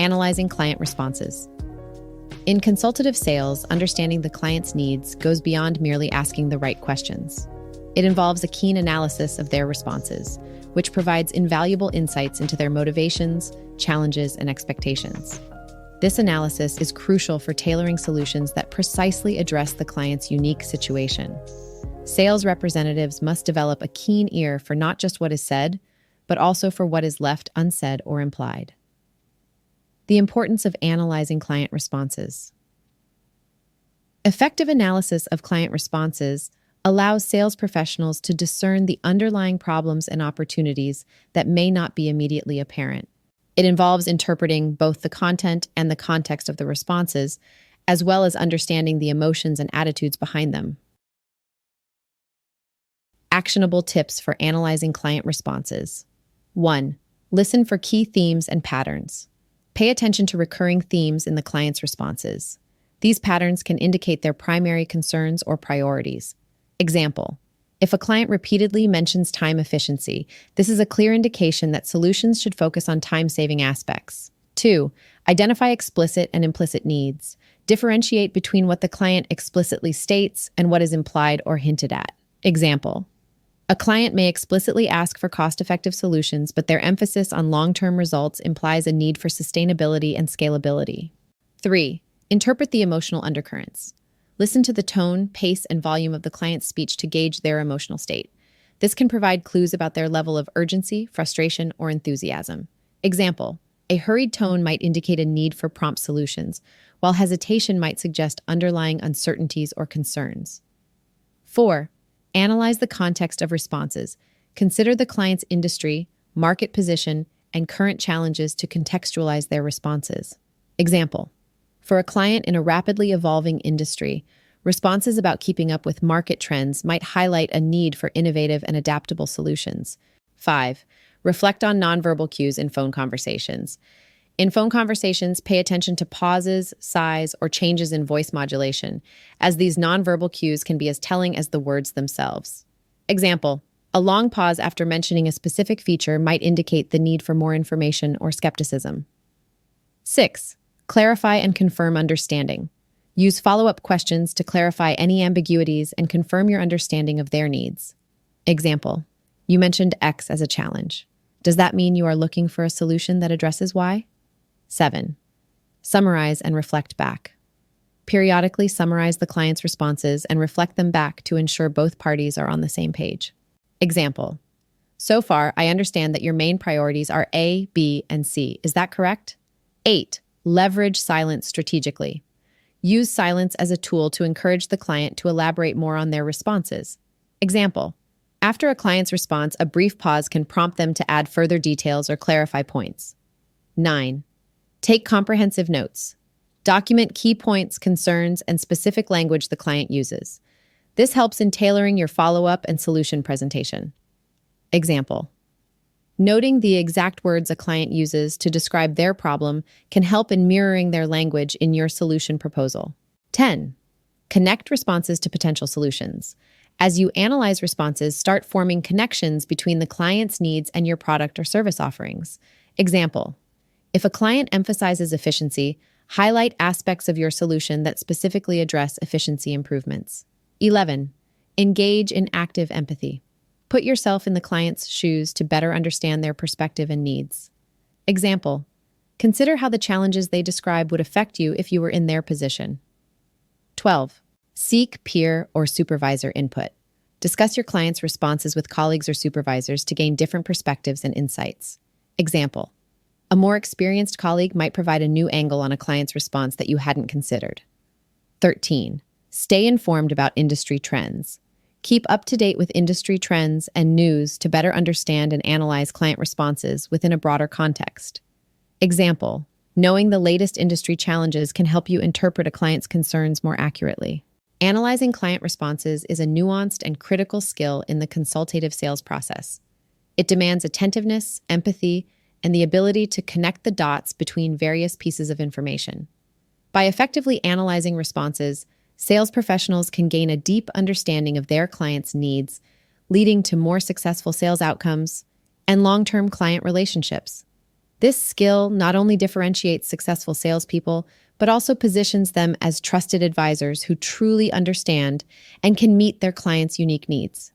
Analyzing client responses. In consultative sales, understanding the client's needs goes beyond merely asking the right questions. It involves a keen analysis of their responses, which provides invaluable insights into their motivations, challenges, and expectations. This analysis is crucial for tailoring solutions that precisely address the client's unique situation. Sales representatives must develop a keen ear for not just what is said, but also for what is left unsaid or implied. The importance of analyzing client responses. Effective analysis of client responses allows sales professionals to discern the underlying problems and opportunities that may not be immediately apparent. It involves interpreting both the content and the context of the responses, as well as understanding the emotions and attitudes behind them. Actionable tips for analyzing client responses. 1. Listen for key themes and patterns. Pay attention to recurring themes in the client's responses. These patterns can indicate their primary concerns or priorities. Example: if a client repeatedly mentions time efficiency, this is a clear indication that solutions should focus on time-saving aspects. 2. Identify explicit and implicit needs. Differentiate between what the client explicitly states and what is implied or hinted at. Example: a client may explicitly ask for cost-effective solutions, but their emphasis on long-term results implies a need for sustainability and scalability. 3. Interpret the emotional undercurrents. Listen to the tone, pace, and volume of the client's speech to gauge their emotional state. This can provide clues about their level of urgency, frustration, or enthusiasm. Example: a hurried tone might indicate a need for prompt solutions, while hesitation might suggest underlying uncertainties or concerns. 4. Analyze the context of responses. Consider the client's industry, market position, and current challenges to contextualize their responses. Example: for a client in a rapidly evolving industry, responses about keeping up with market trends might highlight a need for innovative and adaptable solutions. 5. Reflect on nonverbal cues in phone conversations. In phone conversations, pay attention to pauses, sighs, or changes in voice modulation, as these nonverbal cues can be as telling as the words themselves. Example: a long pause after mentioning a specific feature might indicate the need for more information or skepticism. 6. Clarify and confirm understanding. Use follow-up questions to clarify any ambiguities and confirm your understanding of their needs. Example: you mentioned X as a challenge. Does that mean you are looking for a solution that addresses Y? 7. Summarize and reflect back. Periodically summarize the client's responses and reflect them back to ensure both parties are on the same page. Example: so far, I understand that your main priorities are A, B, and C. Is that correct? 8. Leverage silence strategically. Use silence as a tool to encourage the client to elaborate more on their responses. Example: after a client's response, a brief pause can prompt them to add further details or clarify points. 9. Take comprehensive notes. Document key points, concerns, and specific language the client uses. This helps in tailoring your follow-up and solution presentation. Example: noting the exact words a client uses to describe their problem can help in mirroring their language in your solution proposal. 10. Connect responses to potential solutions. As you analyze responses, start forming connections between the client's needs and your product or service offerings. Example: if a client emphasizes efficiency, highlight aspects of your solution that specifically address efficiency improvements. 11. Engage in active empathy. Put yourself in the client's shoes to better understand their perspective and needs. Example: consider how the challenges they describe would affect you if you were in their position. 12. Seek peer or supervisor input. Discuss your client's responses with colleagues or supervisors to gain different perspectives and insights. Example: a more experienced colleague might provide a new angle on a client's response that you hadn't considered. 13. Stay informed about industry trends. Keep up to date with industry trends and news to better understand and analyze client responses within a broader context. Example: knowing the latest industry challenges can help you interpret a client's concerns more accurately. Analyzing client responses is a nuanced and critical skill in the consultative sales process. It demands attentiveness, empathy, and the ability to connect the dots between various pieces of information. By effectively analyzing responses, sales professionals can gain a deep understanding of their clients' needs, leading to more successful sales outcomes and long-term client relationships. This skill not only differentiates successful salespeople, but also positions them as trusted advisors who truly understand and can meet their clients' unique needs.